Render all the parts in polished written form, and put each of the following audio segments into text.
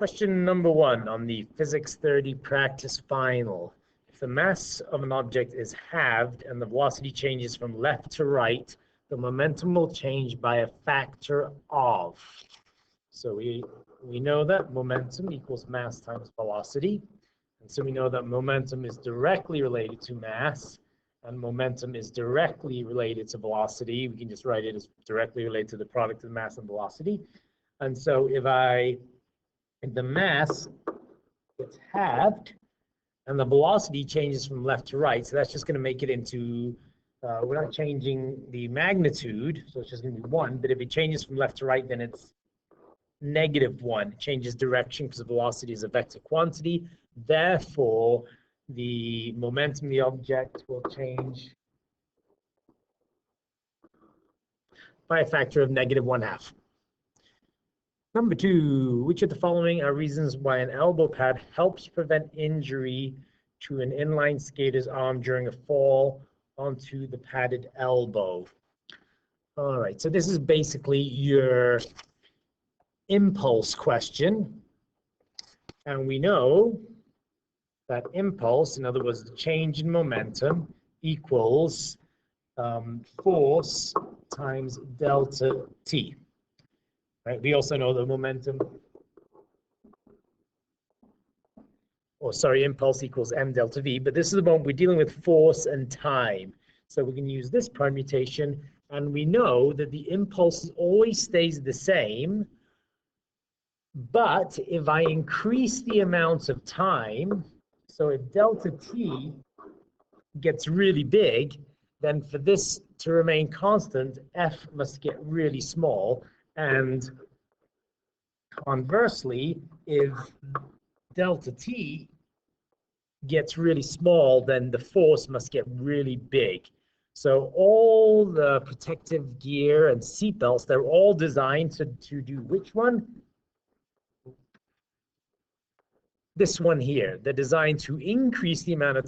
Question number 1 on the Physics 30 practice final. If the mass of an object is halved and the velocity changes from left to right, the momentum will change by a factor of. So we know that momentum equals mass times velocity. And so we know that momentum is directly related to mass, and momentum is directly related to velocity. We can just write it as directly related to the product of mass and velocity. And so if the mass gets halved and the velocity changes from left to right, so that's just going to make it into, we're not changing the magnitude, so it's just going to be 1, but if it changes from left to right, then it's -1. It changes direction because the velocity is a vector quantity. Therefore, the momentum of the object will change by a factor of -1/2. Number 2, which of the following are reasons why an elbow pad helps prevent injury to an inline skater's arm during a fall onto the padded elbow? All right, so this is basically your impulse question. And we know that impulse, in other words, the change in momentum, equals force times delta t. Right? We also know the momentum, impulse equals m delta v, but this is the moment we're dealing with force and time. So we can use this permutation, and we know that the impulse always stays the same, but if I increase the amount of time, so if delta t gets really big, then for this to remain constant, f must get really small. And conversely, if delta t gets really small, then the force must get really big. So all the protective gear and seatbelts, they're all designed to do which one? This one here. They're designed to increase the amount of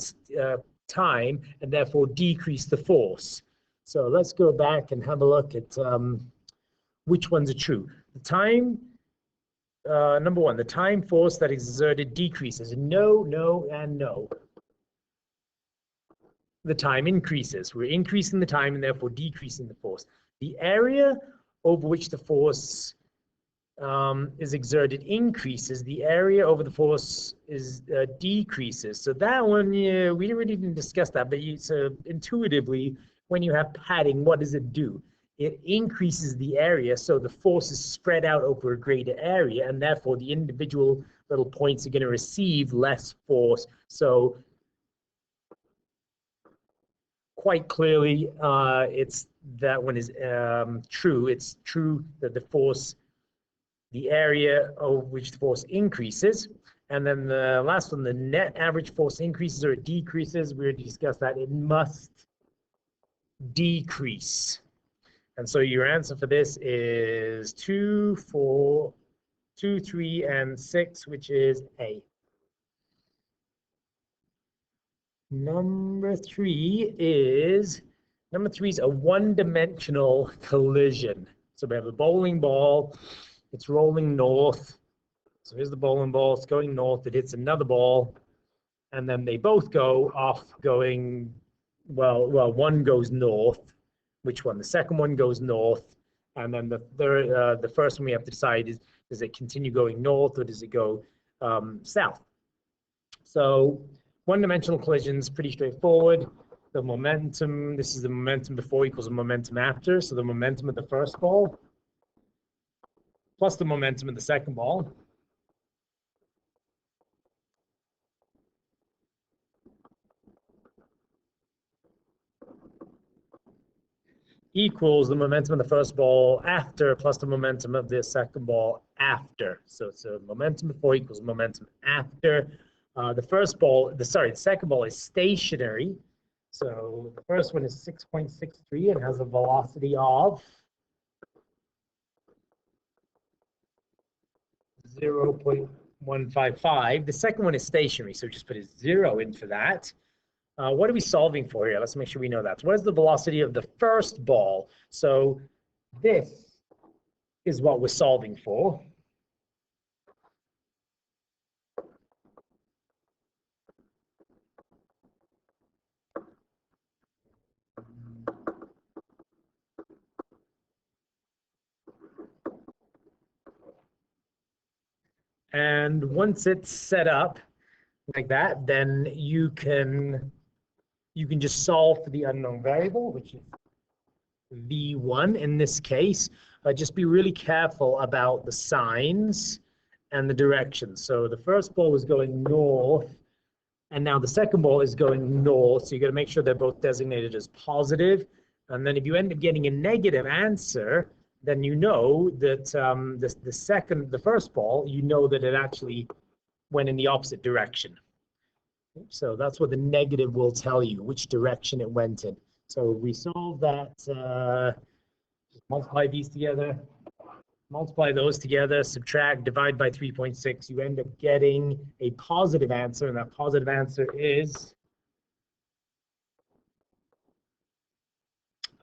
time and therefore decrease the force. So let's go back and have a look at which ones are true. The time, number 1, the time force that is exerted decreases. No, no, and no. The time increases. We're increasing the time and therefore decreasing the force. The area over which the force is exerted increases. The area over the force is decreases. So that one, yeah, we really didn't discuss that, but so intuitively, when you have padding, what does it do? It increases the area, so the force is spread out over a greater area, and therefore the individual little points are going to receive less force. So quite clearly, it's that one is true. It's true that the area over which the force increases. And then the last one, the net average force increases or it decreases. We already discussed that. It must decrease. And so your answer for this is 2, 4, 2, 3, and 6, which is A. Number 3 is a one-dimensional collision. So we have a bowling ball. It's rolling north. So here's the bowling ball. It's going north. It hits another ball. And then they both go off going, well, one goes north. Which one? The second one goes north. And then the first one we have to decide is, does it continue going north or does it go south? So one-dimensional collision is pretty straightforward. The momentum, this is the momentum before equals the momentum after. So the momentum of the first ball plus the momentum of the second ball equals the momentum of the first ball after plus the momentum of the second ball after. So it's a momentum before equals momentum after. The second ball is stationary. So the first one is 6.63 and has a velocity of 0.155. The second one is stationary, so just put a 0 in for that. What are we solving for here? Let's make sure we know that. So what is the velocity of the first ball? So this is what we're solving for. And once it's set up like that, then you can just solve for the unknown variable, which is V1 in this case. Just be really careful about the signs and the directions. So the first ball is going north, and now the second ball is going north. So you got to make sure they're both designated as positive. And then if you end up getting a negative answer, then you know that the first ball, you know that it actually went in the opposite direction. So that's what the negative will tell you, which direction it went in. So we solve that, multiply these together, multiply those together, subtract, divide by 3.6, you end up getting a positive answer, and that positive answer is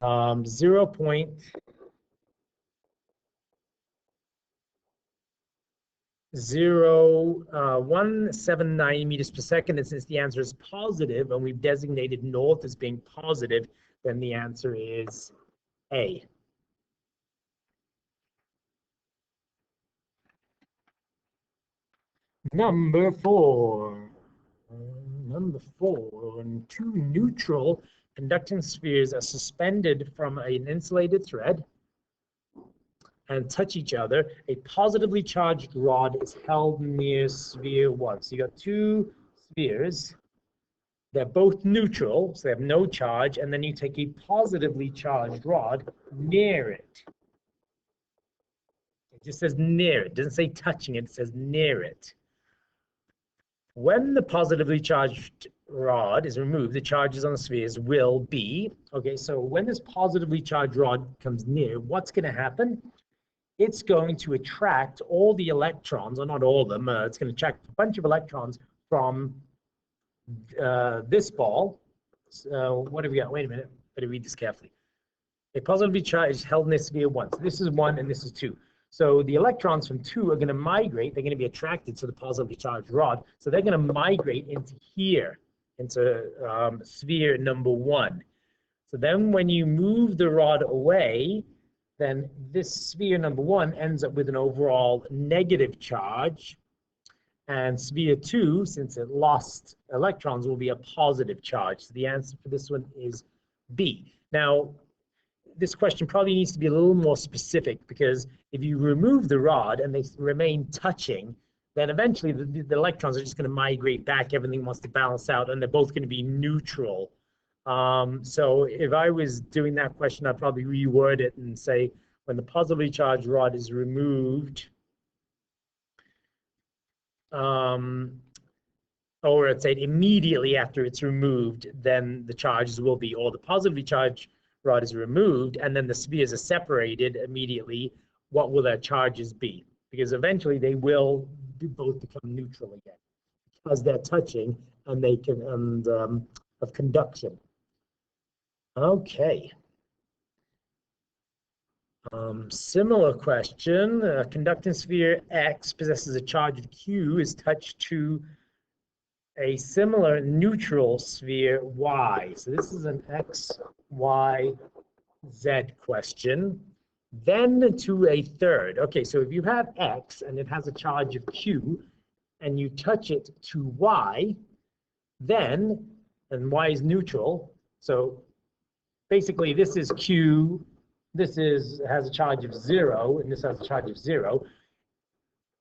0.0179 meters per second. And since the answer is positive, and we've designated north as being positive, then the answer is A. Number four, when two neutral conducting spheres are suspended from an insulated thread and touch each other, a positively charged rod is held near sphere 1. So you got two spheres, they're both neutral, so they have no charge, and then you take a positively charged rod near it. It just says near it, doesn't say touching it, it says near it. When the positively charged rod is removed, the charges on the spheres will be, okay, so when this positively charged rod comes near, what's going to happen? It's going to attract all the electrons, or not all of them, it's going to attract a bunch of electrons from this ball. So what have we got? Wait a minute, better read this carefully. A positively charged held near sphere 1. So this is 1 and this is 2. So the electrons from 2 are going to migrate. They're going to be attracted to the positively charged rod. So they're going to migrate into here, into sphere number 1. So then when you move the rod away, then this sphere number 1 ends up with an overall negative charge. And sphere 2, since it lost electrons, will be a positive charge. So the answer for this one is B. Now, this question probably needs to be a little more specific, because if you remove the rod and they remain touching, then eventually the electrons are just going to migrate back. Everything wants to balance out, and they're both going to be neutral. So if I was doing that question, I'd probably reword it and say, when the positively charged rod is removed, or I'd say immediately after it's removed, then the charges will be, or the positively charged rod is removed and then the spheres are separated immediately, what will their charges be? Because eventually they will both become neutral again, because they're touching and they can, of conduction. Okay. Similar question. A conducting sphere X possesses a charge of Q is touched to a similar neutral sphere Y. So this is an X, Y, Z question. Then to a third. Okay, so if you have X and it has a charge of Q and you touch it to Y, then, and Y is neutral, so basically this is Q, this has a charge of 0, and this has a charge of 0.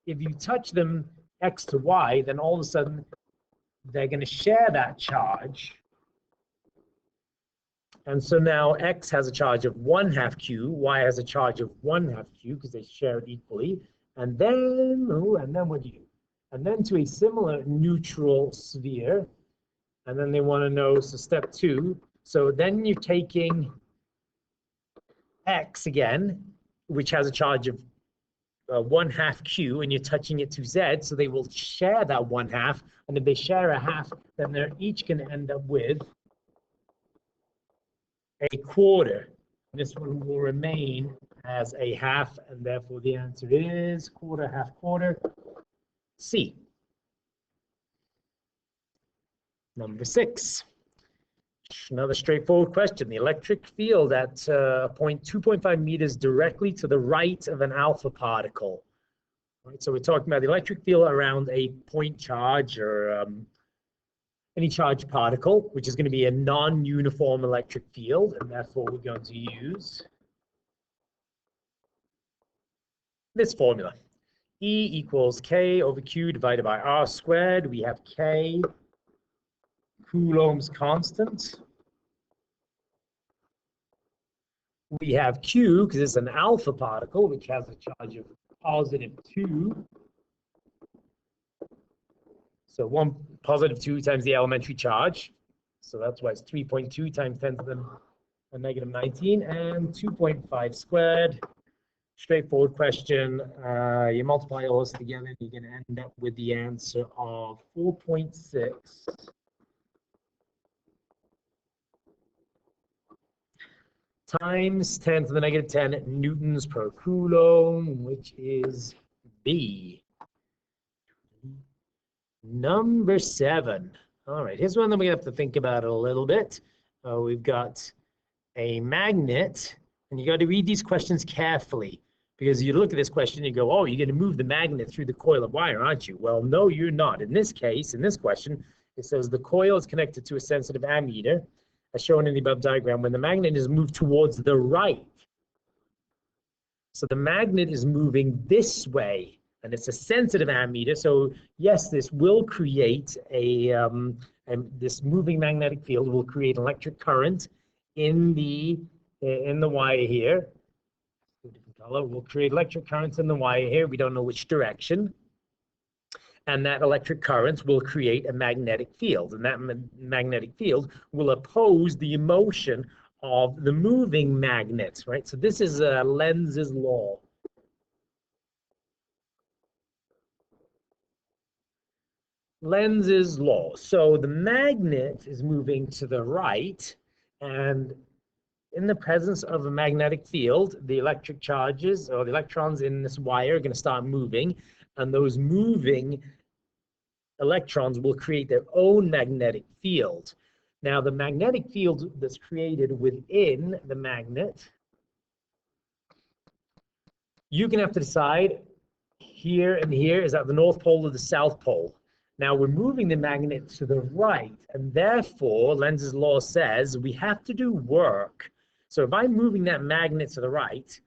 If you touch them X to Y, then all of a sudden they're going to share that charge. And so now X has a charge of 1/2 Q, Y has a charge of 1/2 Q, because they share it equally. And then, what do you do? And then to a similar neutral sphere. And then they want to know, so step 2. So then you're taking X again, which has a charge of 1/2 Q, and you're touching it to Z, so they will share that 1/2. And if they share a half, then they're each going to end up with a quarter. This one will remain as a half, and therefore the answer is quarter, half, quarter, C. Number 6. Another straightforward question. The electric field at a point 2.5 meters directly to the right of an alpha particle. Right? So we're talking about the electric field around a point charge or any charged particle, which is going to be a non-uniform electric field, and that's what we're going to use this formula. E equals K over Q divided by R squared. We have K, Coulomb's constant. We have Q, because it's an alpha particle, which has a charge of +2. So 1 + 2 times the elementary charge. So that's why it's 3.2 times 10 to the -19, and 2.5 squared. Straightforward question. You multiply all this together, and you're going to end up with the answer of 4.6 times 10 to the -10 newtons per coulomb, which is B. Number 7. All right, here's one that we have to think about a little bit. We've got a magnet, and you got to read these questions carefully, because you look at this question and you go, oh, you're going to move the magnet through the coil of wire, aren't you? Well, no, you're not. In this case, in this question, it says the coil is connected to a sensitive ammeter, as shown in the above diagram, when the magnet is moved towards the right. So the magnet is moving this way, and it's a sensitive ammeter. So yes, this will create this moving magnetic field will create electric current in the wire here. Different color will create electric currents in the wire here. We don't know which direction. And that electric current will create a magnetic field, and that magnetic field will oppose the motion of the moving magnet, right? So this is Lenz's law. Lenz's law. So the magnet is moving to the right, and in the presence of a magnetic field, the electric charges or the electrons in this wire are going to start moving, and those moving electrons will create their own magnetic field. Now, the magnetic field that's created within the magnet, you're going to have to decide here and here, is that the North Pole or the South Pole? Now, we're moving the magnet to the right, and therefore, Lenz's law says we have to do work. So if I'm moving that magnet to the right,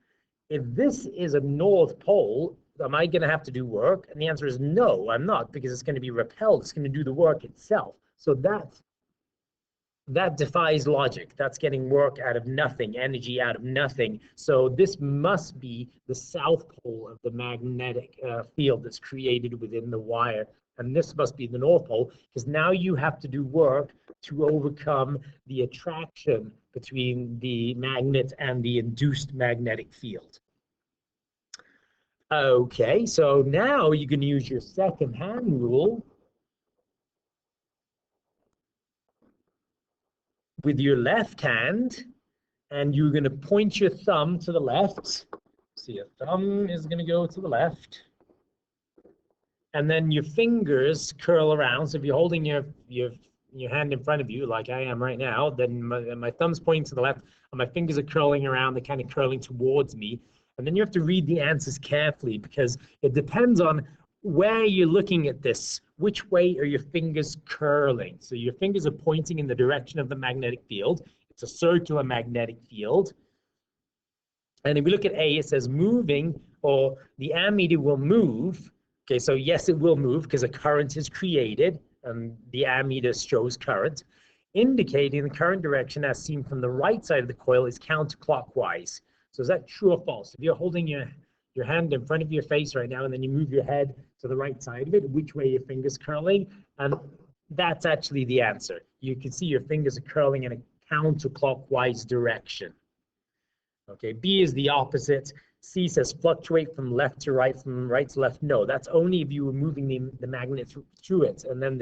if this is a North Pole, am I going to have to do work? And the answer is no, I'm not, because it's going to be repelled. It's going to do the work itself. So that defies logic. That's getting work out of nothing, energy out of nothing. So this must be the South Pole of the magnetic field that's created within the wire. And this must be the North Pole, because now you have to do work to overcome the attraction between the magnet and the induced magnetic field. Okay, so now you can use your second-hand rule with your left hand, and you're going to point your thumb to the left. So your thumb is going to go to the left, and then your fingers curl around. So if you're holding your hand in front of you, like I am right now, then my thumb's pointing to the left, and my fingers are curling around. They're kind of curling towards me. And then you have to read the answers carefully, because it depends on where you're looking at this. Which way are your fingers curling? So your fingers are pointing in the direction of the magnetic field. It's a circular magnetic field. And if we look at A, it says moving, or the ammeter will move. Okay, so yes, it will move because a current is created, and the ammeter shows current, indicating the current direction as seen from the right side of the coil is counterclockwise. So is that true or false? If you're holding your hand in front of your face right now, and then you move your head to the right side of it, which way your fingers curling? And that's actually the answer. You can see your fingers are curling in a counterclockwise direction. Okay, B is the opposite. C says fluctuate from left to right, from right to left. No, that's only if you were moving the magnet through it, and then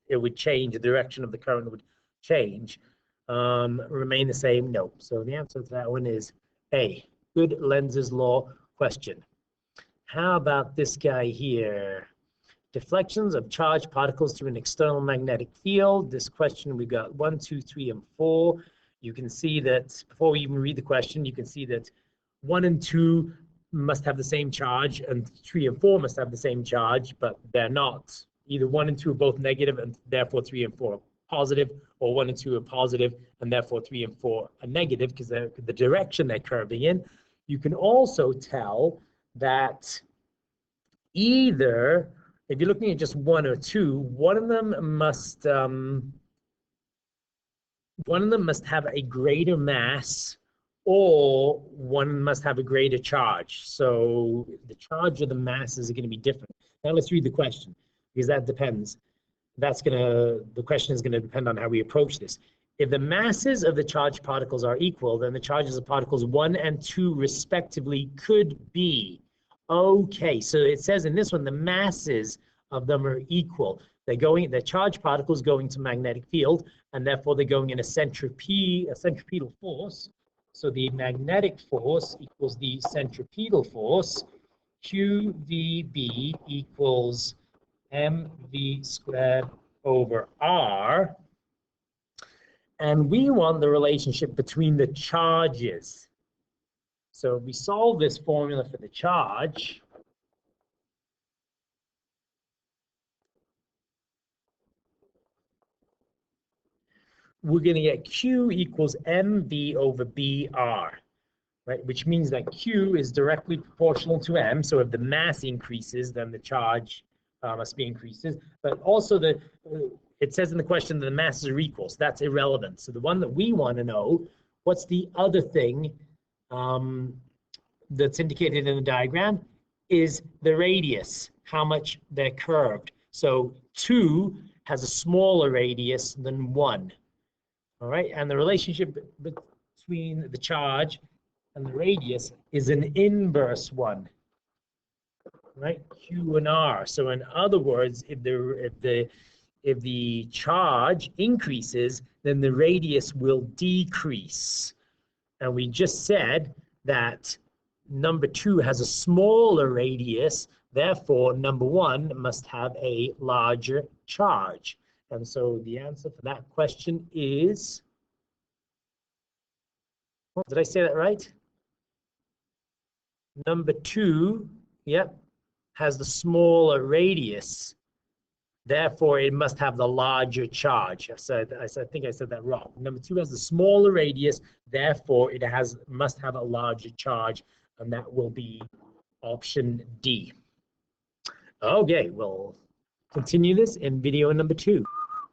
it would change, the direction of the current would change. Remain the same? No. So the answer to that one is A. Good Lenz's law question. How about this guy here? Deflections of charged particles through an external magnetic field. This question, we got 1, 2, 3, and 4. You can see that before we even read the question, you can see that 1 and 2 must have the same charge, and 3 and 4 must have the same charge, but they're not. Either 1 and 2 are both negative, and therefore 3 and 4 are positive, or 1 and 2 are positive, and therefore 3 and 4 are negative because they're the direction they're curving in. You can also tell that either, if you're looking at just 1 or 2, one of them must have a greater mass, or one must have a greater charge. So the charge or the masses are going to be different. Now let's read the question, because that depends. The question is going to depend on how we approach this. If the masses of the charged particles are equal, then the charges of particles 1 and 2 respectively could be. Okay, so it says in this one the masses of them are equal. They're charged particles going to magnetic field, and therefore they're going in a centripetal force. So the magnetic force equals the centripetal force. QdB equals mv squared over r. And we want the relationship between the charges. So if we solve this formula for the charge, we're going to get Q equals mv over br, right? Which means that Q is directly proportional to m. So if the mass increases, then the charge must be increases. But also it says in the question that the masses are equal, so that's irrelevant. So the one that we want to know, what's the other thing that's indicated in the diagram, is the radius, how much they're curved. So 2 has a smaller radius than 1. All right, and the relationship between the charge and the radius is an inverse one, right? Q and R. So in other words, if the charge increases, then the radius will decrease. And we just said that number 2 has a smaller radius, therefore number 1 must have a larger charge. And so the answer for that question is, oh, did I say that right? Number 2, yep, has the smaller radius. Therefore, it must have the larger charge. I think I said that wrong. Number 2 has the smaller radius. Therefore, it must have a larger charge, and that will be option D. Okay, we'll continue this in video number 2.